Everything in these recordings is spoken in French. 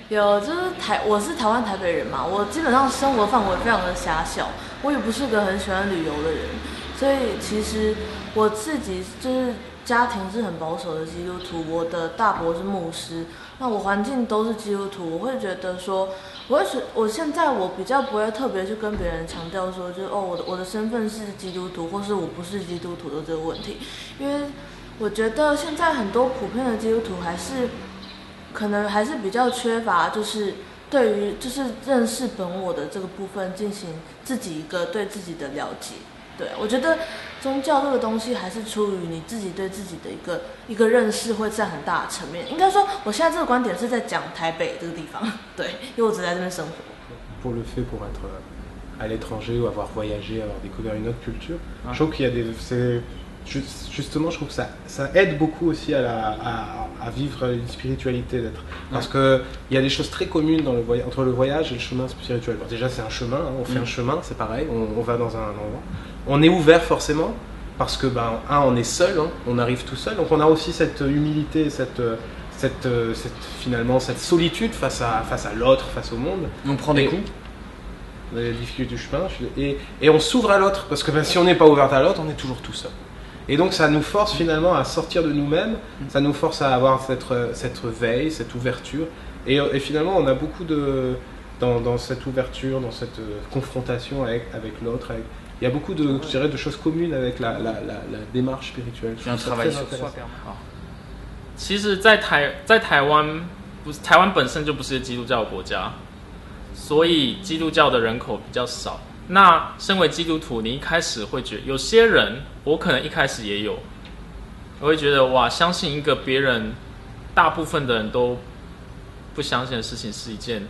有，就是我是台湾台北人嘛，我基本上生活范围非常的狭小，我也不是个很喜欢旅游的人，所以其实我自己就是家庭是很保守的基督徒，我的大伯是牧师，那我环境都是基督徒，我会觉得说，我现在我比较不会特别去跟别人强调说，就是我的身份是基督徒，或是我不是基督徒的这个问题，因为我觉得现在很多普遍的基督徒可能还是比较缺乏，就是对于就是认识本我的这个部分进行自己一个对自己的了解。对，我觉得宗教这个东西还是出于你自己对自己的一个认识，会占很大的层面。应该说，我现在这个观点是在讲台北这个地方，对，因为我只在这边生活。Pour le fait, pour être à l'étranger ou avoir voyagé, avoir découvert une autre culture, je trouve qu'il y a justement, je trouve que ça aide beaucoup aussi à vivre une spiritualité d'être. Parce qu'il y a des choses très communes entre le voyage et le chemin spirituel. Bon, déjà, c'est un chemin, hein, on fait un chemin, c'est pareil, on va dans un endroit. On est ouvert forcément, parce que, on est seul, hein, on arrive tout seul, donc on a aussi cette humilité, finalement, cette solitude face à l'autre, face au monde. On prend des coups. Les difficultés du chemin, et on s'ouvre à l'autre, parce que si on n'est pas ouvert à l'autre, on est toujours tout seul. Et donc ça nous force finalement à sortir de nous-mêmes, ça nous force à avoir cette veille, cette ouverture, et finalement on a beaucoup dans cette ouverture, dans cette confrontation avec l'autre, il y a beaucoup je dirais, de choses communes avec la démarche spirituelle. C'est un travail sur soi. 其实在台湾，台湾本身就不是基督教的国家，所以基督教的人口比较少。那身为基督徒，你一开始会觉得，有些人，我可能一开始也有，我会觉得哇，相信一个别人大部分的人都不相信的事情，是一件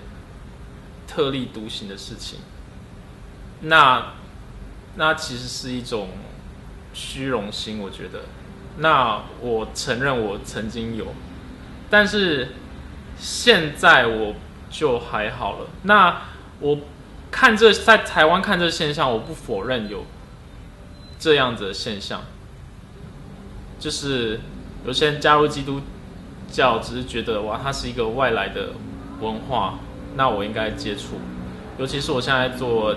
特立独行的事情。那其实是一种虚荣心，我觉得。那我承认我曾经有，但是现在我就还好了。那我在台湾看这现象，我不否认有这样子的现象，就是有些人加入基督教，只是觉得哇，它是一个外来的文化，那我应该接触。尤其是我现在做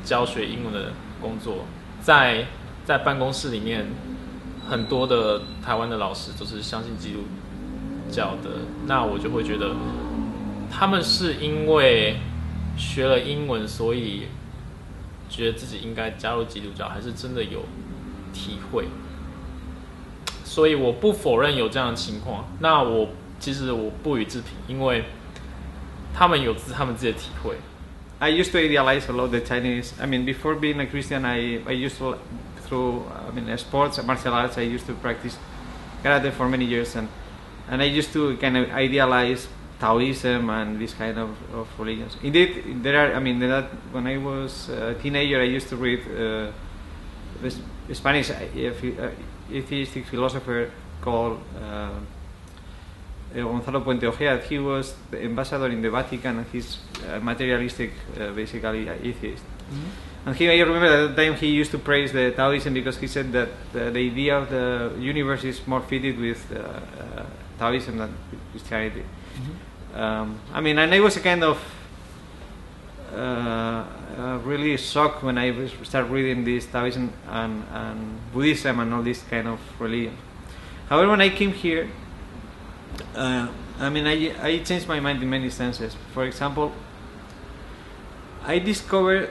教学英文的工作，在办公室里面，很多的台湾的老师都是相信基督教的，那我就会觉得他们是因为学了英文，所以觉得自己应该加入基督教，还是真的有体会？所以我不否认有这样的情况。那其实我不予置评，因为他们有他们自己的体会。I used to idealize a lot the Chinese. I mean, before being a Christian, I used to through sports, martial arts. I used to practice karate for many years, and I used to kind of idealize Taoism and this kind of religions. Indeed, there are. I mean, when I was a teenager, I used to read this Spanish atheistic philosopher called Gonzalo Puente Ojea. He was the ambassador in the Vatican, and he's materialistic, basically atheist. Mm-hmm. And I remember at the time he used to praise the Taoism because he said that the idea of the universe is more fitted with Taoism than Christianity. Mm-hmm. I mean, and I was a kind of really shocked when I started reading this Taoism and Buddhism and all this kind of religion. However, when I came here, I mean, I changed my mind in many senses. For example, I discovered,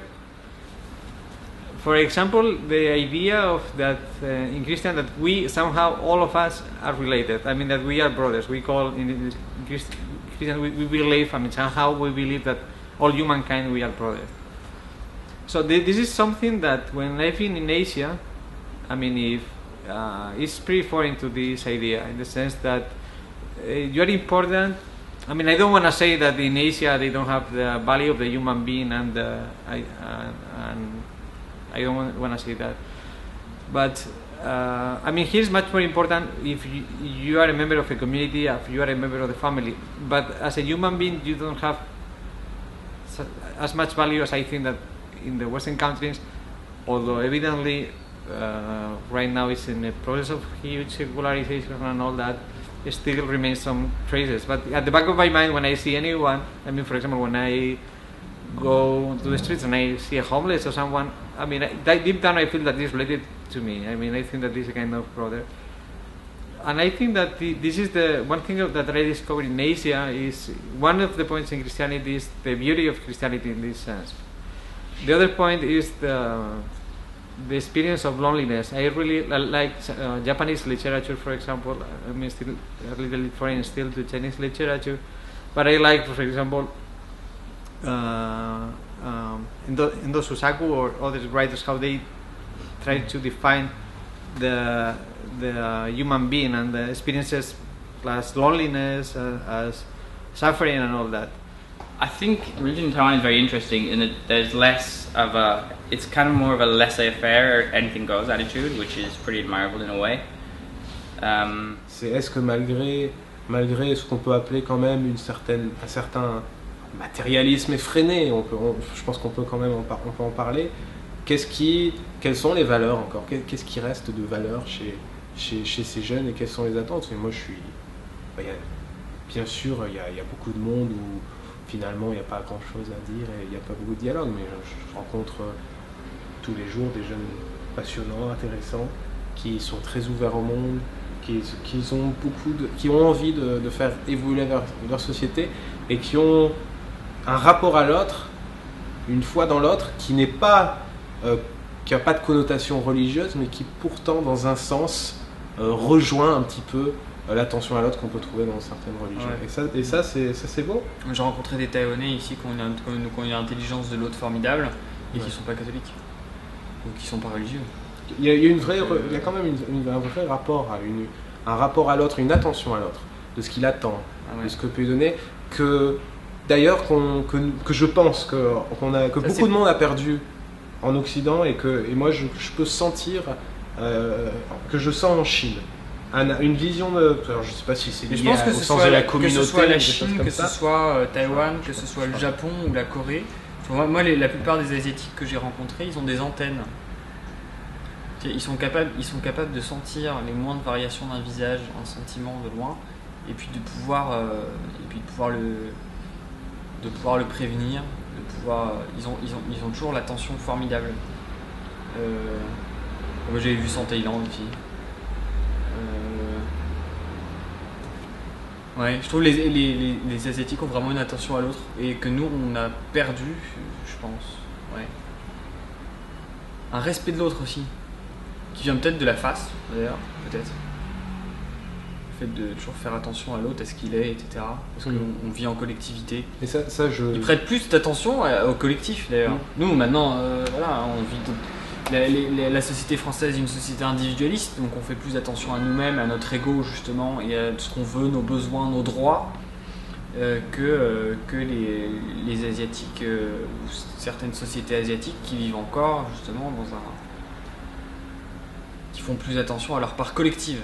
for example, the idea of that in Christian that we somehow all of us are related. I mean that we are brothers. We call in Christian we believe. I mean somehow we believe that all humankind we are brothers. So this is something that when living in Asia, I mean if it's pretty foreign to this idea in the sense that you are important. I mean, I don't want to say that in Asia they don't have the value of the human being, and I don't want to say that. But I mean, here is much more important if you are a member of a community, if you are a member of the family. But as a human being, you don't have as much value as I think that in the Western countries, although evidently right now it's in a process of huge secularization and all that. still remains some traces. But at the back of my mind, when I see anyone, I mean, for example, when I go to the streets and I see a homeless or someone, I mean, deep down I feel that this is related to me. I mean, I think that this is a kind of brother. And I think that this is the one thing that I discovered in Asia is one of the points in Christianity is the beauty of Christianity in this sense. The other point is the experience of loneliness. I really like Japanese literature, for example. I mean, still a little foreign still to Chinese literature, but I like, for example, Endo Susaku or other writers how they try to define the human being and the experiences plus loneliness as suffering and all that. I think religion in Taiwan is very interesting in that there's less of it's kind of more of a laissez-faire, anything goes attitude, which is pretty admirable in a way. Est-ce que malgré ce qu'on peut appeler quand même un certain matérialisme effréné, je pense qu'on peut quand même on peut en parler, quelles sont les valeurs encore, qu'est-ce qui reste de valeur chez ces jeunes et quelles sont les attentes? Et moi bien sûr il y a beaucoup de monde où finalement il n'y a pas grand chose à dire et il n'y a pas beaucoup de dialogue, mais je rencontre tous les jours des jeunes passionnants, intéressants, qui sont très ouverts au monde, qui ont envie de faire évoluer leur société et qui ont un rapport à l'autre, une foi dans l'autre qui n'a pas de connotation religieuse, mais qui pourtant dans un sens rejoint un petit peu l'attention à l'autre qu'on peut trouver dans certaines religions. Ouais. Et ça c'est beau. J'ai rencontré des Taïwanais ici qui ont une intelligence de l'autre formidable et qui ne sont pas catholiques ou qui ne sont pas religieux. Il y a quand même un vrai rapport un rapport à l'autre, une attention à l'autre, de ce qu'il attend, de ce que peut lui donner, que d'ailleurs que je pense que beaucoup de monde a perdu en Occident et moi je peux sentir que je sens en Chine. Une vision alors je sais pas si c'est lié au sens de la communauté, que ce soit la Chine, que ce soit Taïwan, que ce soit le Japon ou la Corée. Moi, la plupart des Asiatiques que j'ai rencontrés, ils ont des antennes. Ils sont capables de sentir les moindres variations d'un visage, un sentiment de loin, et puis de pouvoir le prévenir, ils ont toujours l'attention formidable. Moi j'avais vu ça en Thaïlande aussi. Ouais, je trouve les Asiatiques ont vraiment une attention à l'autre et que nous on a perdu, je pense. Ouais. Un respect de l'autre aussi, qui vient peut-être de la face d'ailleurs, peut-être. Le fait de toujours faire attention à l'autre, à ce qu'il est, etc. Parce qu'on vit en collectivité. Et ça Ils prêtent plus d'attention au collectif d'ailleurs. Nous maintenant, voilà, on vit. La société française est une société individualiste, donc on fait plus attention à nous-mêmes, à notre ego justement, et à ce qu'on veut, nos besoins, nos droits, que les Asiatiques ou certaines sociétés asiatiques qui vivent encore justement qui font plus attention à leur part collective.